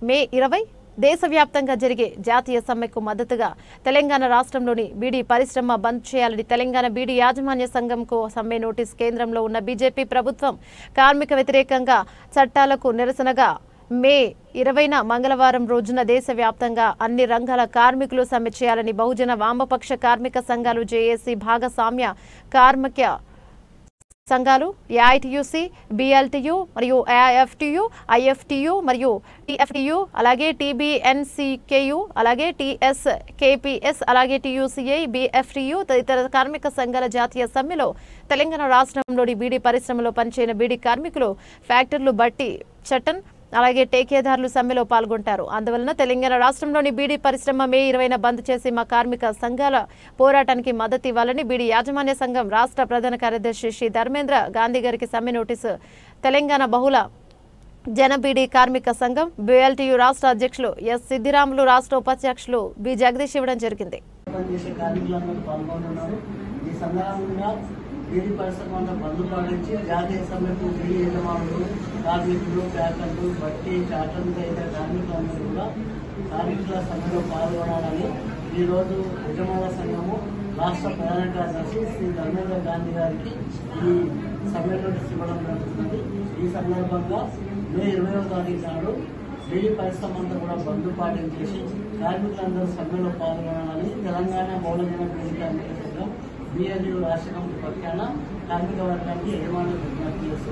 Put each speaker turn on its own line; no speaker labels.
మే 20 దేశవ్యాప్తంగా జరిగే జాతీయ సమ్మెకు మద్దతుగా తెలంగాణ రాష్ట్రంలోని బీడీ పరిశ్రమ బంద్ చేయాలని తెలంగాణ బీడీ యాజమాన్య సంఘంకు సమ్మె నోటీస్ కేంద్రంలో ఉన్న బీజేపీ ప్రభుత్వం కార్మిక వ్యతిరేకంగా చట్టాలకు నిరసనగా మే 20న మంగళవారం రోజున దేశవ్యాప్తంగా అన్ని రంగాల కార్మికులు సమ్మె చేయాలని బహుజన వామపక్ష కార్మిక సంఘాలు జేఏసీ భాగస్వామ్య కార్మిక సంఘాలు ఏఐటీయూసీ, బీఎల్టీయూ మరియు ఏఎఫ్టీయూ, ఐఎఫ్టీయూ మరియు టీఎఫ్టీయూ, అలాగే టీబీఎన్సీకేయూ, అలాగే టీఎస్కేపీఎస్, అలాగే టీయూసీఐ, బీఎఫ్టీయూ తదితర కార్మిక సంఘాల జాతీయ సమ్మెలో తెలంగాణ రాష్ట్రంలోని బీడీ పరిశ్రమలో పనిచేయని బీడీ కార్మికులు ఫ్యాక్టరీలు బట్టి చట్టం అలాగే టేకేదారులు సమ్మెలో పాల్గొంటారు. అందువలన తెలంగాణ రాష్ట్రంలోని బీడీ పరిశ్రమ మే 20న బంద్ చేసి మా కార్మిక సంఘాల పోరాటానికి మద్దతు ఇవ్వాలని బీడీ యాజమాన్య సంఘం రాష్ట్ర ప్రధాన కార్యదర్శి శ్రీ ధర్మేంద్ర గాంధీ గారికి సమ్మె నోటీసు తెలంగాణ బహుళ జన బీడీ కార్మిక సంఘం బీఎల్టీయూ రాష్ట్ర అధ్యక్షులు ఎస్ సిద్దిరాములు, రాష్ట్ర ఉపాధ్యక్షులు బి జగదీష్ ఇవ్వడం జరిగింది.
బీడీ పరిశ్రమ బంద్ పాటించి జాతీయ సమ్మెకు బీడీ యజమానులు, కార్మికులు, ప్యాకర్లు, బట్టి, చాటం తదితర కార్మికులందరూ కూడా కార్మికుల సమ్మెలో పాల్గొనాలని ఈరోజు యజమానుల సంఘము రాష్ట్ర ప్రధాన కార్యదర్శి శ్రీ ధర్మేంద్ర గాంధీ గారికి ఈ సమ్మె నోటీస్ ఇవ్వడం జరుగుతున్నది. ఈ సందర్భంగా మే 20వ తారీఖు నాడు బీడీ పరిశ్రమ అంతా కూడా బంద్ పాటించేసి కార్మికులందరూ సమ్మెలో పాల్గొనాలని తెలంగాణ బహుళజన బీడీ కార్మిక సంఘం బీఎల్యూ రాష్ట్ర కమిటీ పక్షాన కార్మిక వర్గానికి యజమానులు విజ్ఞప్తి చేస్తూ